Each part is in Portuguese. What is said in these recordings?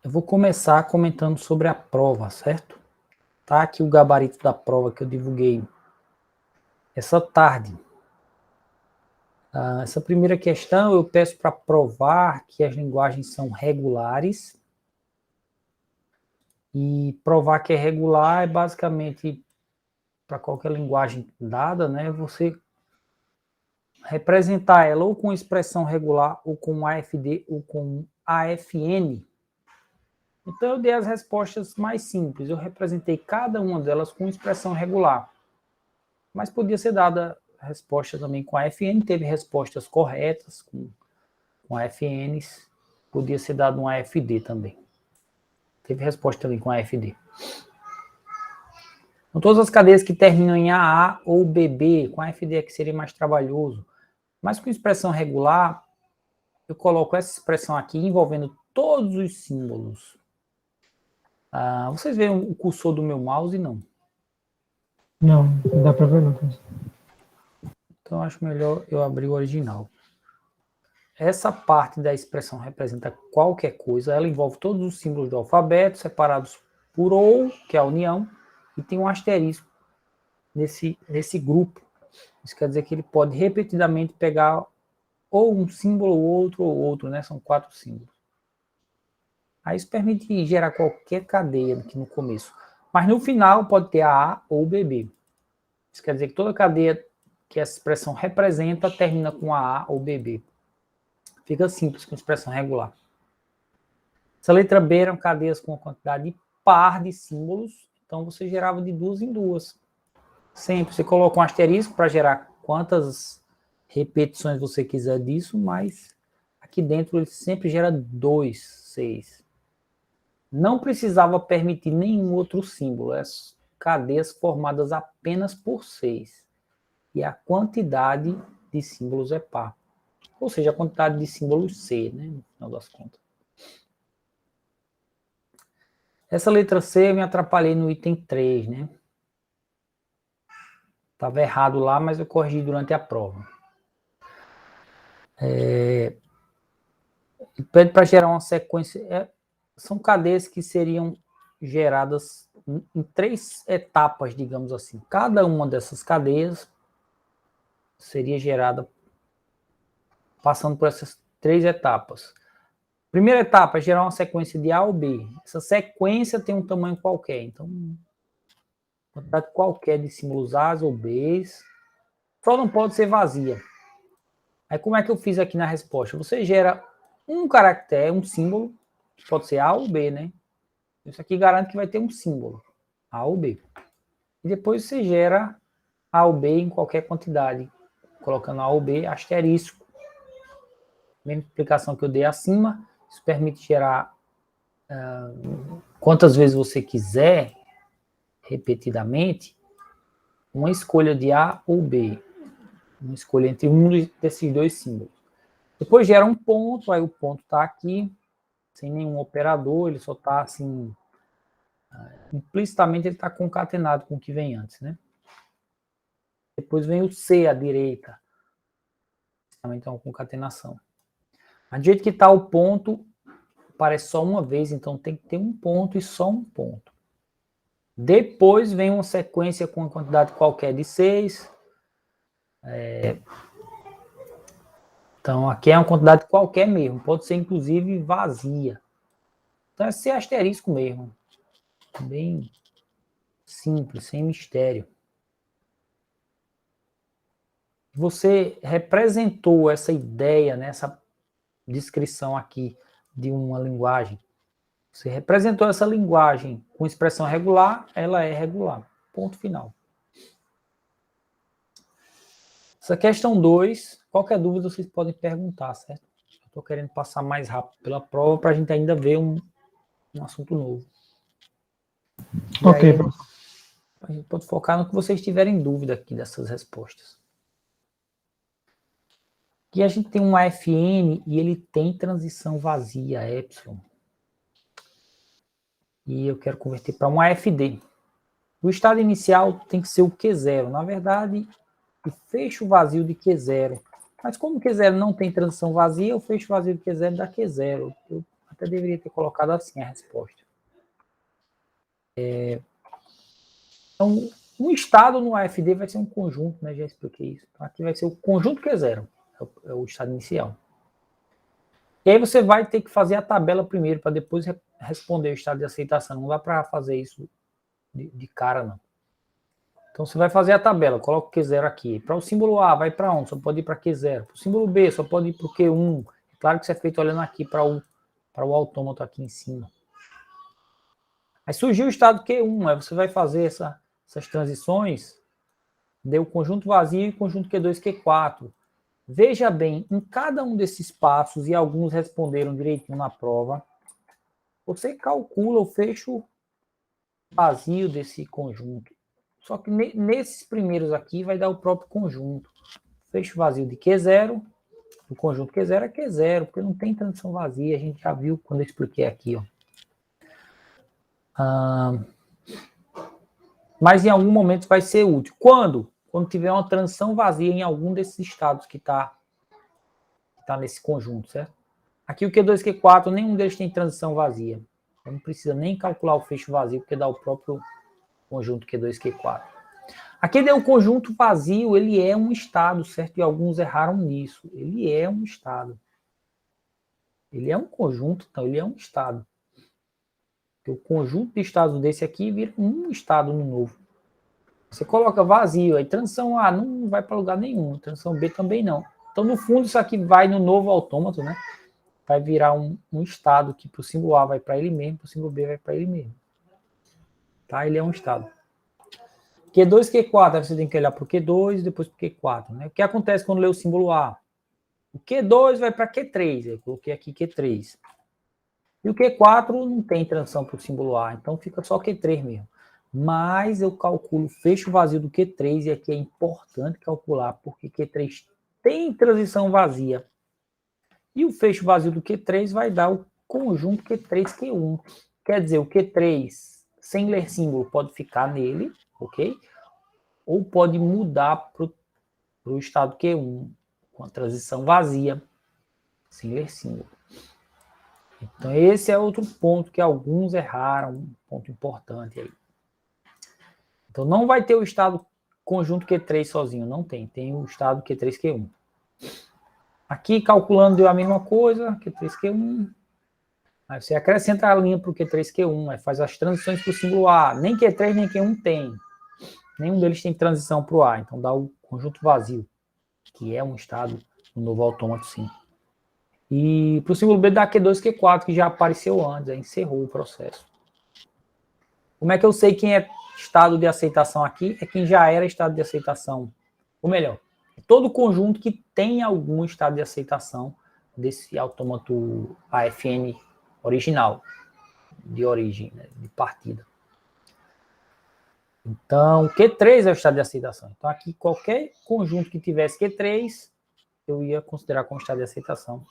Eu vou começar comentando sobre a prova, certo? Tá aqui o gabarito da prova que eu divulguei essa tarde. Essa primeira questão eu peço para provar que as linguagens são regulares. E provar que é regular é basicamente, para qualquer linguagem dada, né, você representar ela ou com expressão regular, ou com AFD, ou com AFN. Então eu dei as respostas mais simples. Eu representei cada uma delas com expressão regular. Mas podia ser dada resposta também com AFN, teve respostas corretas com AFNs, podia ser dado um AFD também. Teve resposta também com AFD. Então, todas as cadeias que terminam em AA ou BB, com AFD é que seria mais trabalhoso. Mas com expressão regular, eu coloco essa expressão aqui envolvendo todos os símbolos. Vocês veem o cursor do meu mouse? Não. Não dá para ver, não. Então, acho melhor eu abrir o original. Essa parte da expressão representa qualquer coisa, ela envolve todos os símbolos do alfabeto, separados por OU, que é a união, e tem um asterisco nesse grupo. Isso quer dizer que ele pode repetidamente pegar ou um símbolo ou outro, né? São 4 símbolos. Aí isso permite gerar qualquer cadeia aqui no começo. Mas no final pode ter AA ou BB. Isso quer dizer que toda cadeia que essa expressão representa termina com AA ou BB. Fica simples com expressão regular. Essa letra B eram cadeias com uma quantidade par de símbolos, então você gerava de 2 em 2. Sempre você coloca um asterisco para gerar quantas repetições você quiser disso, mas aqui dentro ele sempre gera 2, 6. Não precisava permitir nenhum outro símbolo, as cadeias formadas apenas por 6. E a quantidade de símbolos é par. Ou seja, a quantidade de símbolos C, né, no final das contas. Essa letra C eu me atrapalhei no item 3, né? Estava errado lá, mas eu corrigi durante a prova. Pede para gerar uma sequência. São cadeias que seriam geradas em 3 etapas, digamos assim. Cada uma dessas cadeias seria gerada passando por essas 3 etapas. Primeira etapa é gerar uma sequência de A ou B. Essa sequência tem um tamanho qualquer, então quantidade qualquer de símbolos A's ou B's, só não pode ser vazia. Aí como é que eu fiz aqui na resposta? Você gera um caractere, um símbolo, pode ser A ou B, né? Isso aqui garante que vai ter um símbolo, A ou B. E depois você gera A ou B em qualquer quantidade, colocando A ou B asterisco. Mesma explicação que eu dei acima, isso permite gerar quantas vezes você quiser, repetidamente, uma escolha de A ou B. Uma escolha entre um desses 2 símbolos. Depois gera um ponto, aí o ponto está aqui, sem nenhum operador, ele só está assim, implicitamente ele está concatenado com o que vem antes, né? Depois vem o C à direita, também tem uma concatenação. Mas do jeito que está o ponto, aparece só uma vez, então tem que ter um ponto e só um ponto. Depois vem uma sequência com uma quantidade qualquer de 6. Então aqui é uma quantidade qualquer mesmo, pode ser inclusive vazia. Então é ser asterisco mesmo. Bem simples, sem mistério. Você representou essa ideia, nessa descrição aqui de uma linguagem. Você representou essa linguagem com expressão regular, ela é regular. Ponto final. Essa questão 2, qualquer dúvida vocês podem perguntar, certo? Eu estou querendo passar mais rápido pela prova para a gente ainda ver um assunto novo. E Ok, aí, a gente pode focar no que vocês tiverem dúvida aqui dessas respostas. Aqui a gente tem um AFN e ele tem transição vazia, epsilon. E eu quero converter para um AFD. O estado inicial tem que ser o Q0. Na verdade, o fecho vazio de Q0. Mas como Q0 não tem transição vazia, o fecho vazio de Q0 dá Q0. Eu Até deveria ter colocado assim a resposta. Então, um estado no AFD vai ser um conjunto, né? Já expliquei isso. Então, aqui vai ser o conjunto Q0, é o estado inicial. E aí você vai ter que fazer a tabela primeiro, para depois responder o estado de aceitação. Não dá para fazer isso de cara, não. Então você vai fazer a tabela, coloca o Q0 aqui. Para o símbolo A, vai para onde? Só pode ir para Q0. Para o símbolo B, só pode ir para o Q1. Claro que isso é feito olhando aqui para o autômato aqui em cima. Aí surgiu o estado Q1, aí você vai fazer essas transições, deu conjunto vazio e conjunto Q2, Q4. Veja bem, em cada um desses passos, e alguns responderam direitinho na prova, você calcula o fecho vazio desse conjunto. Só que nesses primeiros aqui vai dar o próprio conjunto. Fecho vazio de Q0, o conjunto Q0 é Q0, porque não tem transição vazia, a gente já viu quando eu expliquei aqui, ó. Mas em algum momento vai ser útil. Quando? Quando tiver uma transição vazia em algum desses estados que está nesse conjunto, certo? Aqui o Q2 e Q4, nenhum deles tem transição vazia. Então não precisa nem calcular o fecho vazio, porque dá o próprio conjunto Q2 e Q4. Aqui deu o conjunto vazio, ele é um estado, certo? E alguns erraram nisso. Ele é um estado. Ele é um conjunto, então ele é um estado. Porque o conjunto de estados desse aqui vira um estado no novo. Você coloca vazio, aí transição A não vai para lugar nenhum, transição B também não. Então, no fundo, isso aqui vai no novo autômato, né? Vai virar um estado que para o símbolo A vai para ele mesmo, para o símbolo B vai para ele mesmo. Tá? Ele é um estado. Q2, Q4, aí você tem que olhar para o Q2 e depois para o Q4. Né? O que acontece quando lê o símbolo A? O Q2 vai para Q3, eu coloquei aqui Q3. E o Q4 não tem transição para o símbolo A, então fica só Q3 mesmo. Mas eu calculo o fecho vazio do Q3, e aqui é importante calcular, porque Q3 tem transição vazia. E o fecho vazio do Q3 vai dar o conjunto Q3, Q1. Quer dizer, o Q3, sem ler símbolo, pode ficar nele, ok? Ou pode mudar para o estado Q1, com a transição vazia, sem ler símbolo. Então, esse é outro ponto que alguns erraram, um ponto importante aí. Então, não vai ter o estado conjunto Q3 sozinho, não tem. Tem o estado Q3, Q1. Aqui, calculando, deu a mesma coisa, Q3, Q1. Aí você acrescenta a linha para o Q3, Q1, aí faz as transições para o símbolo A. Nem Q3, nem Q1 tem. Nenhum deles tem transição para o A, então dá o conjunto vazio, que é um estado no novo autômato, sim. E para o símbolo B dá Q2, Q4, que já apareceu antes, aí encerrou o processo. Como é que eu sei quem é estado de aceitação aqui? É quem já era estado de aceitação. Ou melhor, todo conjunto que tem algum estado de aceitação desse autômato AFN original, de origem, né, de partida. Então, Q3 é o estado de aceitação. Então, aqui, qualquer conjunto que tivesse Q3, eu ia considerar como estado de aceitação.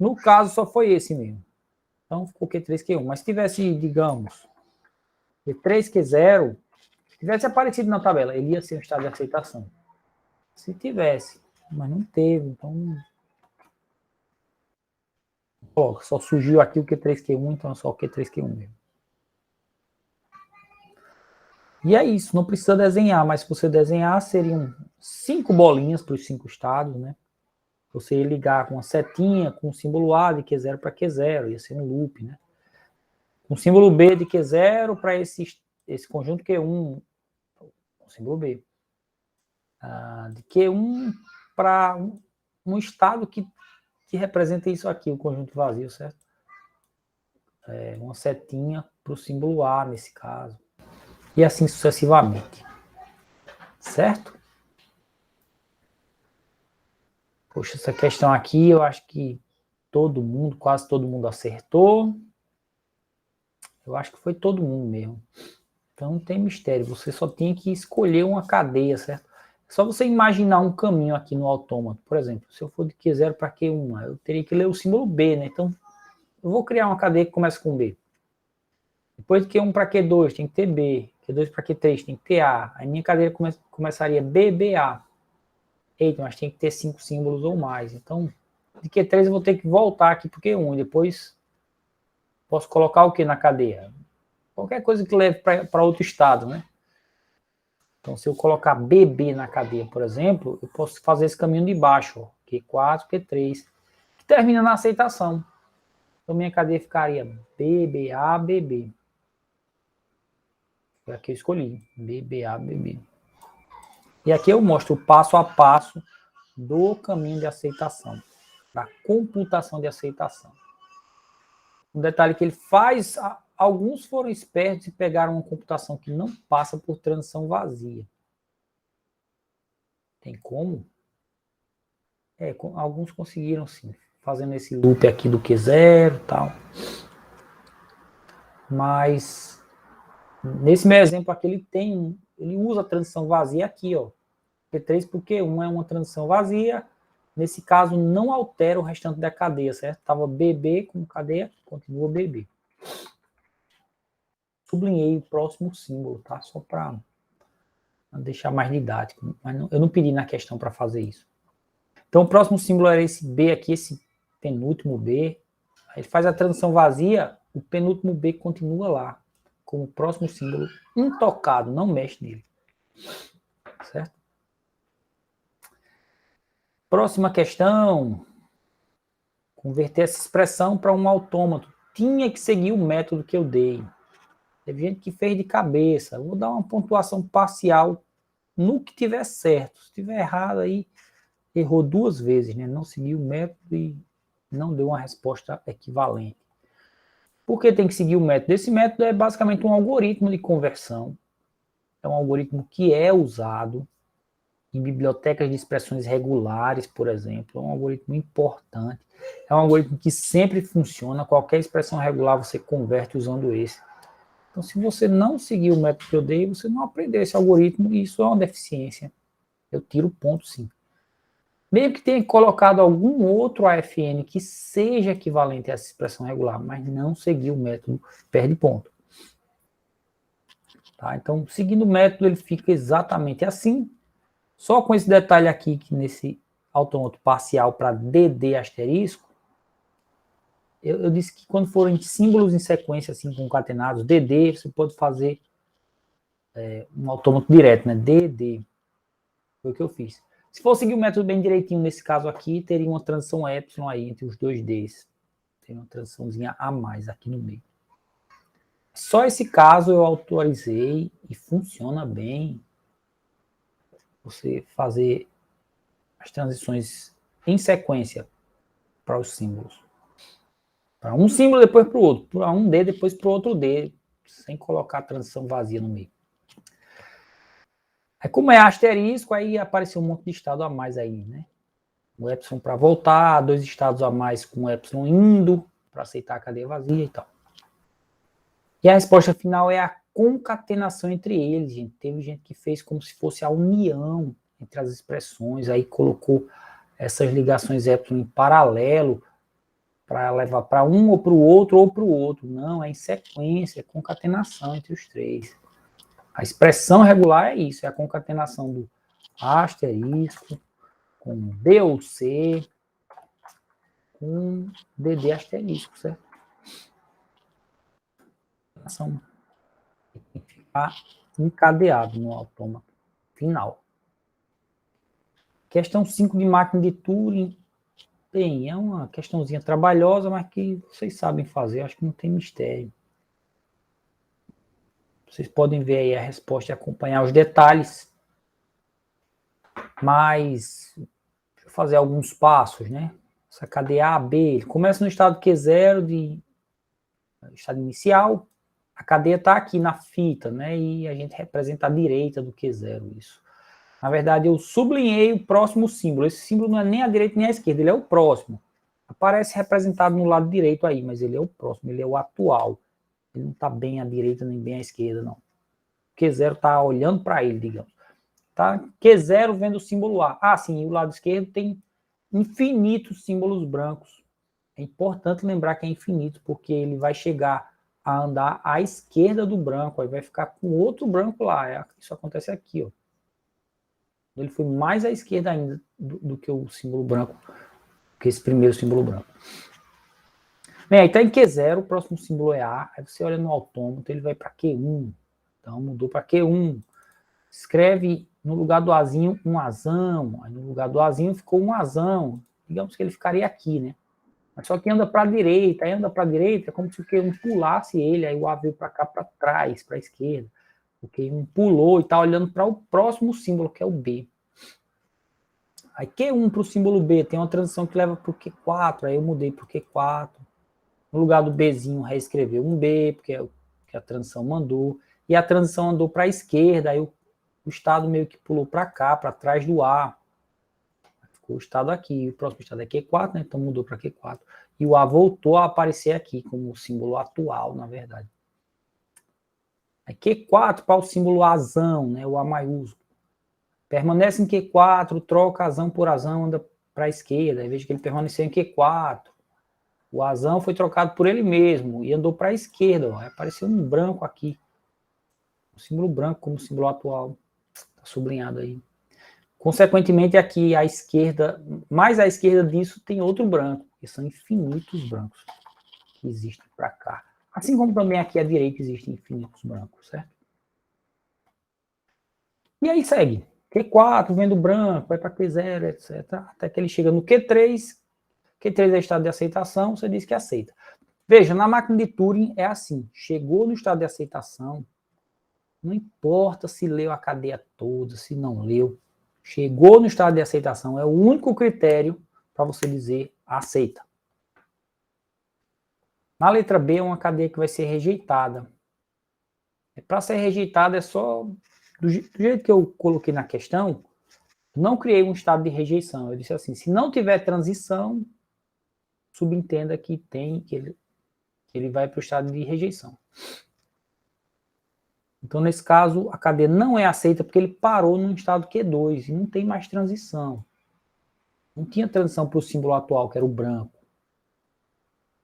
No caso, só foi esse mesmo. Então, ficou Q3, Q1. Mas se tivesse, digamos, Q3, Q0, se tivesse aparecido na tabela, ele ia ser um estado de aceitação. Se tivesse, mas não teve, então... Ó, só surgiu aqui o Q3, Q1, então é só o Q3, Q1 mesmo. E é isso, não precisa desenhar, mas se você desenhar, seriam 5 bolinhas para os 5 estados, né? Você ia ligar com uma setinha, com o símbolo A de Q0 para Q0, ia ser um loop, né? Com o símbolo B de Q0 para esse conjunto Q1, o símbolo B. De Q1 para um estado que representa isso aqui, o conjunto vazio, certo? Uma setinha para o símbolo A, nesse caso. E assim sucessivamente. Certo? Poxa, essa questão aqui, eu acho que quase todo mundo acertou. Eu acho que foi todo mundo mesmo. Então não tem mistério, você só tinha que escolher uma cadeia, certo? É só você imaginar um caminho aqui no autômato. Por exemplo, se eu for de Q0 para Q1, eu teria que ler o símbolo B, né? Então, eu vou criar uma cadeia que começa com B. Depois de Q1 para Q2, tem que ter B. Q2 para Q3, tem que ter A. A minha cadeia começaria BBA. Eita, mas tem que ter 5 símbolos ou mais. Então, de Q3 eu vou ter que voltar aqui para o Q1. Depois Posso colocar o que na cadeia? Qualquer coisa que leve para outro estado, né? Então, se eu colocar BB na cadeia, por exemplo, eu posso fazer esse caminho de baixo, ó, Q4, Q3, que termina na aceitação. Então, minha cadeia ficaria BBA, BB. Foi aqui eu escolhi, BBA, BB. E aqui eu mostro o passo a passo do caminho de aceitação, da computação de aceitação. Um detalhe que ele faz, alguns foram espertos e pegaram uma computação que não passa por transição vazia. Tem como? Alguns conseguiram sim, fazendo esse loop aqui do Q0 e tal. Mas nesse meu exemplo aqui ele usa a transição vazia aqui, ó. Q3 porque Q1 é uma transição vazia. Nesse caso não altera o restante da cadeia, certo? Estava BB como cadeia, continua BB. Sublinhei o próximo símbolo, tá? Só para deixar mais didático. Mas eu não pedi na questão para fazer isso. Então, o próximo símbolo era esse B aqui, esse penúltimo B. Ele faz a transição vazia, o penúltimo B continua lá, como próximo símbolo intocado, não mexe nele. Certo? Próxima questão. Converter essa expressão para um autômato. Tinha que seguir o método que eu dei. Teve gente que fez de cabeça. Eu vou dar uma pontuação parcial no que tiver certo. Se tiver errado aí, errou 2 vezes, né? Não seguiu o método e não deu uma resposta equivalente. Por que tem que seguir o método? Esse método é basicamente um algoritmo de conversão. É um algoritmo que é usado em bibliotecas de expressões regulares, por exemplo. É um algoritmo importante. É um algoritmo que sempre funciona. Qualquer expressão regular você converte usando esse. Então, se você não seguir o método que eu dei, você não aprendeu esse algoritmo e isso é uma deficiência. Eu tiro ponto, sim. Meio que tenha colocado algum outro AFN que seja equivalente a essa expressão regular, mas não seguir o método, perde ponto. Tá? Então, seguindo o método, ele fica exatamente assim. Só com esse detalhe aqui, que nesse autômato parcial para DD asterisco, eu disse que quando forem símbolos em sequência, assim, concatenados, DD, você pode fazer um autômato direto, né? DD. Foi o que eu fiz. Se for seguir o método bem direitinho, nesse caso aqui, teria uma transição epsilon aí entre os dois Ds. Tem uma transiçãozinha a mais aqui no meio. Só esse caso eu autorizei e funciona bem. Você fazer as transições em sequência para os símbolos. Para um símbolo, depois para o outro. Para um D, depois para o outro D. Sem colocar a transição vazia no meio. Aí, como é asterisco, aí apareceu um monte de estado a mais aí, né? O epsilon para voltar, 2 estados a mais com o epsilon indo, para aceitar a cadeia vazia e tal. E a resposta final é a concatenação entre eles, gente. Teve gente que fez como se fosse a união entre as expressões, aí colocou essas ligações epsilon em paralelo para levar para um ou para o outro ou para o outro. Não, é em sequência, é concatenação entre os três. A expressão regular é isso, é a concatenação do asterisco com D ou C com DD asterisco, certo? Tem que ficar encadeado no autômato final. Questão 5 de máquina de Turing. Bem, é uma questãozinha trabalhosa, mas que vocês sabem fazer, acho que não tem mistério. Vocês podem ver aí a resposta e acompanhar os detalhes. Mas, deixa eu fazer alguns passos, né? Essa cadeia A, B, ele começa no estado Q0 de estado inicial. A cadeia está aqui na fita, né? E a gente representa a direita do Q0, isso. Na verdade, eu sublinhei o próximo símbolo. Esse símbolo não é nem a direita nem a esquerda, ele é o próximo. Aparece representado no lado direito aí, mas ele é o próximo, ele é o atual. Ele não está bem à direita nem bem à esquerda, não. Q0 está olhando para ele, digamos. Tá? Q0 vendo o símbolo A. Ah, sim, e o lado esquerdo tem infinitos símbolos brancos. É importante lembrar que é infinito, porque ele vai chegar a andar à esquerda do branco, aí vai ficar com outro branco lá. Isso acontece aqui, ó. Ele foi mais à esquerda ainda do que o símbolo branco, que esse primeiro símbolo branco. Bem, aí está em Q0, o próximo símbolo é A, aí você olha no autômato, ele vai para Q1, então mudou para Q1. Escreve no lugar do Azinho um Azão, aí no lugar do Azinho ficou um Azão, digamos que ele ficaria aqui, né? Mas só que anda para a direita, aí anda para a direita, é como se o Q1 pulasse ele, aí o A veio para cá, para trás, para a esquerda. O Q1 pulou e está olhando para o próximo símbolo, que é o B. Aí Q1 para o símbolo B, tem uma transição que leva para o Q4, aí eu mudei para o Q4. No lugar do Bzinho, reescreveu um B, porque é o que a transição mandou. E a transição andou para a esquerda, aí o estado meio que pulou para cá, para trás do A. Ficou o estado aqui, o próximo estado é Q4, né? Então mudou para Q4. E o A voltou a aparecer aqui, como o símbolo atual, na verdade. Aí Q4 para o símbolo Azão, né? O A maiúsculo. Permanece em Q4, troca Azão por Azão, anda para a esquerda. Aí veja que ele permaneceu em Q4. O Azão foi trocado por ele mesmo e andou para a esquerda. Ó. Apareceu um branco aqui. Um símbolo branco como símbolo atual. Está sublinhado aí. Consequentemente, aqui à esquerda, mais à esquerda disso, tem outro branco, que são infinitos brancos que existem para cá. Assim como também aqui à direita existem infinitos brancos, certo? E aí segue. Q4, vendo branco, vai para Q0, etc. Até que ele chega no Q3. Q3 é estado de aceitação, você diz que aceita. Veja, na máquina de Turing é assim. Chegou no estado de aceitação, não importa se leu a cadeia toda, se não leu. Chegou no estado de aceitação, é o único critério para você dizer aceita. Na letra B é uma cadeia que vai ser rejeitada. Para ser rejeitada é só... Do jeito que eu coloquei na questão, não criei um estado de rejeição. Eu disse assim, se não tiver transição, subentenda que ele vai para o estado de rejeição. Então, nesse caso, a cadeia não é aceita porque ele parou no estado Q2 e não tem mais transição. Não tinha transição para o símbolo atual, que era o branco.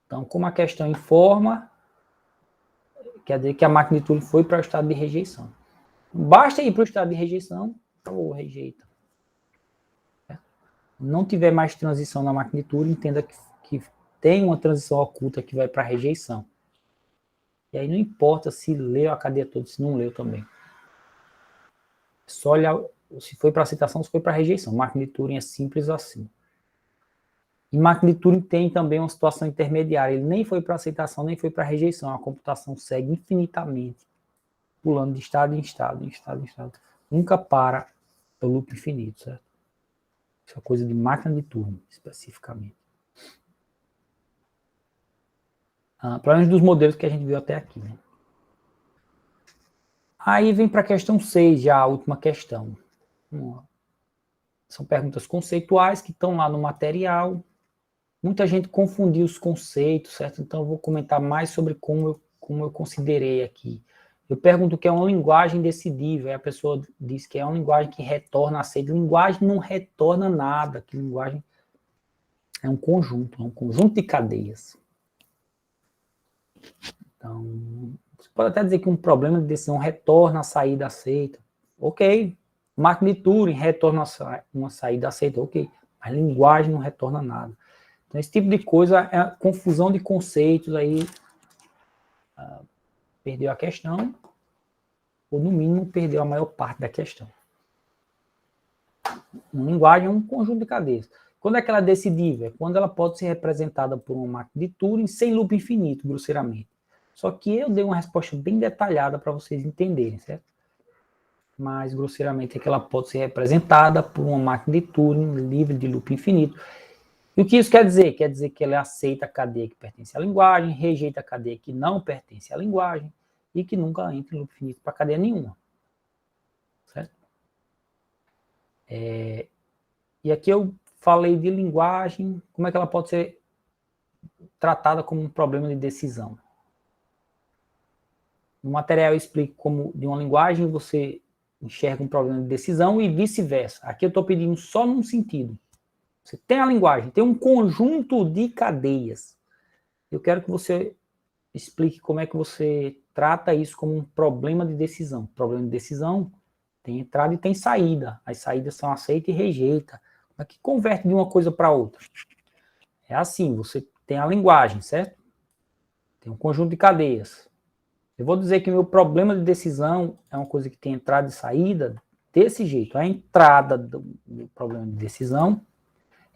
Então, como a questão informa, quer dizer que a máquina de Turing foi para o estado de rejeição. Basta ir para o estado de rejeição, ou rejeita. Não tiver mais transição na máquina de Turing, entenda que tem uma transição oculta que vai para a rejeição. E aí não importa se leu a cadeia toda, se não leu também. É só olhar se foi para aceitação, se foi para rejeição. Máquina de Turing é simples assim. E máquina de Turing tem também uma situação intermediária. Ele nem foi para aceitação, nem foi para rejeição. A computação segue infinitamente, pulando de estado em estado, em estado em estado. Nunca para o loop infinito, certo? Isso é coisa de máquina de Turing, especificamente. Pelo menos dos modelos que a gente viu até aqui, né? Aí vem para a questão 6, já a última questão. São perguntas conceituais que estão lá no material. Muita gente confundiu os conceitos, certo? Então eu vou comentar mais sobre como eu considerei aqui. Eu pergunto o que é uma linguagem decidível, aí a pessoa diz que é uma linguagem que retorna aceita. Linguagem não retorna nada, que linguagem é um conjunto de cadeias. Então, você pode até dizer que um problema de decisão retorna a saída aceita. Ok. Máquina de Turing retorna uma saída aceita. Ok. Mas linguagem não retorna nada. Então, esse tipo de coisa é a confusão de conceitos aí. Perdeu a questão, ou no mínimo perdeu a maior parte da questão. Uma linguagem é um conjunto de cadeias. Quando é que ela é decidível? É quando ela pode ser representada por uma máquina de Turing sem loop infinito, grosseiramente. Só que eu dei uma resposta bem detalhada para vocês entenderem, certo? Mas, grosseiramente, é que ela pode ser representada por uma máquina de Turing livre de loop infinito. E o que isso quer dizer? Quer dizer que ela aceita a cadeia que pertence à linguagem, rejeita a cadeia que não pertence à linguagem e que nunca entra em loop infinito para cadeia nenhuma. Certo? E aqui eu falei de linguagem, como é que ela pode ser tratada como um problema de decisão. No material eu explico como de uma linguagem você enxerga um problema de decisão e vice-versa. Aqui eu estou pedindo só num sentido. Você tem a linguagem, tem um conjunto de cadeias. Eu quero que você explique como é que você trata isso como um problema de decisão. Problema de decisão tem entrada e tem saída. As saídas são aceita e rejeita. Como é que converte de uma coisa para outra? É assim, você tem a linguagem, certo? Tem um conjunto de cadeias. Eu vou dizer que o meu problema de decisão é uma coisa que tem entrada e saída desse jeito. A entrada do problema de decisão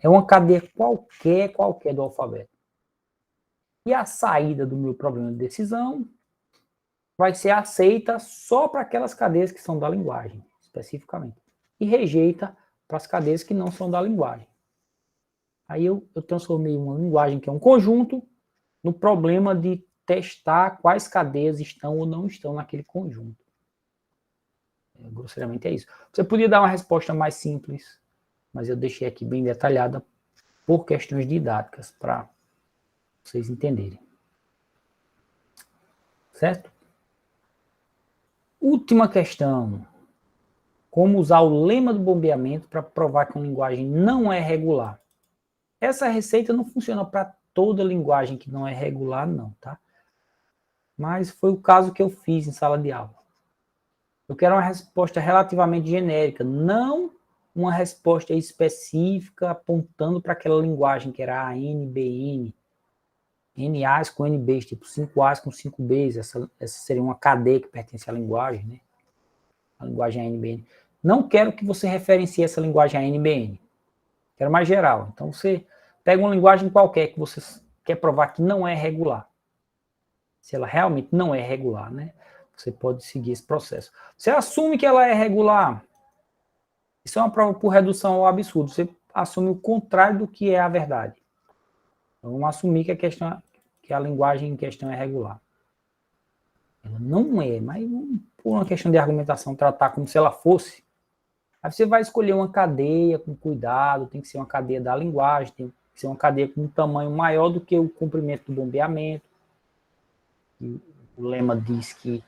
é uma cadeia qualquer do alfabeto. E a saída do meu problema de decisão vai ser aceita só para aquelas cadeias que são da linguagem, especificamente. E rejeita para as cadeias que não são da linguagem. Aí eu transformei uma linguagem que é um conjunto no problema de testar quais cadeias estão ou não estão naquele conjunto. Grosseiramente é isso. Você podia dar uma resposta mais simples, mas eu deixei aqui bem detalhada por questões didáticas, para vocês entenderem. Certo? Última questão. Como usar o lema do bombeamento para provar que uma linguagem não é regular? Essa receita não funciona para toda linguagem que não é regular, não, tá? Mas foi o caso que eu fiz em sala de aula. Eu quero uma resposta relativamente genérica, não uma resposta específica apontando para aquela linguagem que era AN, BN, NAs com NBs, tipo 5As com 5Bs, essa seria uma cadeia que pertence à linguagem, né? A linguagem ANBN. Não quero que você referencie essa linguagem ANBN. Quero mais geral. Então você pega uma linguagem qualquer que você quer provar que não é regular. Se ela realmente não é regular, né? Você pode seguir esse processo. Você assume que ela é regular. Isso é uma prova por redução ao absurdo. Você assume o contrário do que é a verdade. Então, vamos assumir que a linguagem em questão é regular. Ela não é, mas por uma questão de argumentação, tratar como se ela fosse. Aí você vai escolher uma cadeia com cuidado, tem que ser uma cadeia da linguagem, tem que ser uma cadeia com um tamanho maior do que o comprimento do bombeamento. E o lema diz que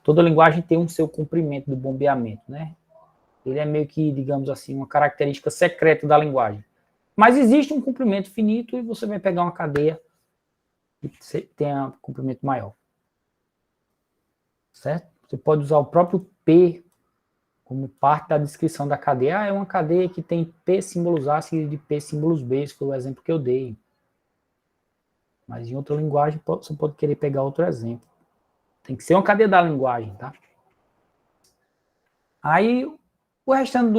toda linguagem tem um seu comprimento do bombeamento, né? Ele é meio que, digamos assim, uma característica secreta da linguagem. Mas existe um comprimento finito e você vai pegar uma cadeia que tenha um comprimento maior. Certo? Você pode usar o próprio P como parte da descrição da cadeia. É uma cadeia que tem P símbolos A seguido de P símbolos B, esse foi o exemplo que eu dei. Mas em outra linguagem você pode querer pegar outro exemplo. Tem que ser uma cadeia da linguagem, tá? Aí o restante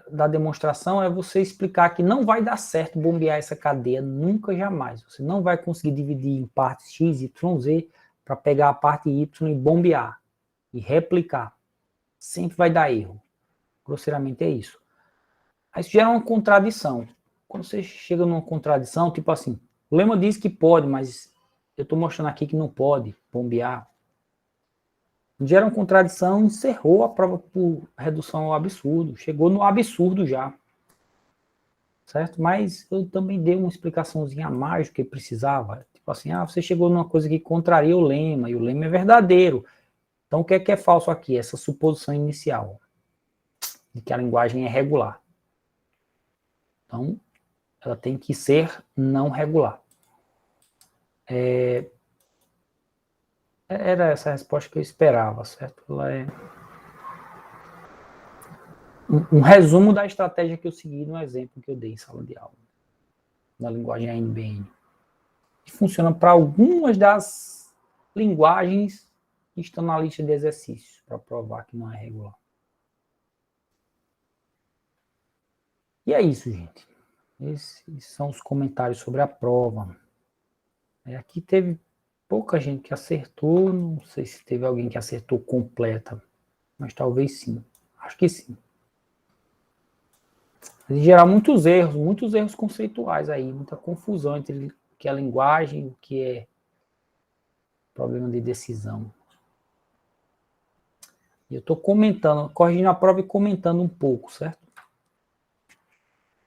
da demonstração é você explicar que não vai dar certo bombear essa cadeia nunca, jamais. Você não vai conseguir dividir em partes X, Y, Z para pegar a parte Y e bombear e replicar. Sempre vai dar erro. Grosseiramente é isso. Aí isso gera uma contradição. Quando você chega numa contradição, tipo assim, o lema diz que pode, mas eu estou mostrando aqui que não pode bombear. Gera uma contradição, encerrou a prova por redução ao absurdo. Chegou no absurdo já. Certo? Mas eu também dei uma explicaçãozinha a mais do que precisava. Tipo assim, você chegou numa coisa que contraria o lema, e o lema é verdadeiro. Então o que é falso aqui? Essa suposição inicial de que a linguagem é regular. Então, ela tem que ser não regular. Era essa a resposta que eu esperava, certo? Ela é um resumo da estratégia que eu segui no exemplo que eu dei em sala de aula, na linguagem ANBN. Que funciona para algumas das linguagens que estão na lista de exercícios, para provar que não é regular. E é isso, gente. Esses são os comentários sobre a prova. Aqui teve pouca gente que acertou, não sei se teve alguém que acertou completa, mas talvez sim. Acho que sim. Mas, em geral, muitos erros conceituais aí, muita confusão entre o que é linguagem e o que é problema de decisão. E eu estou comentando, corrigindo a prova e comentando um pouco, certo?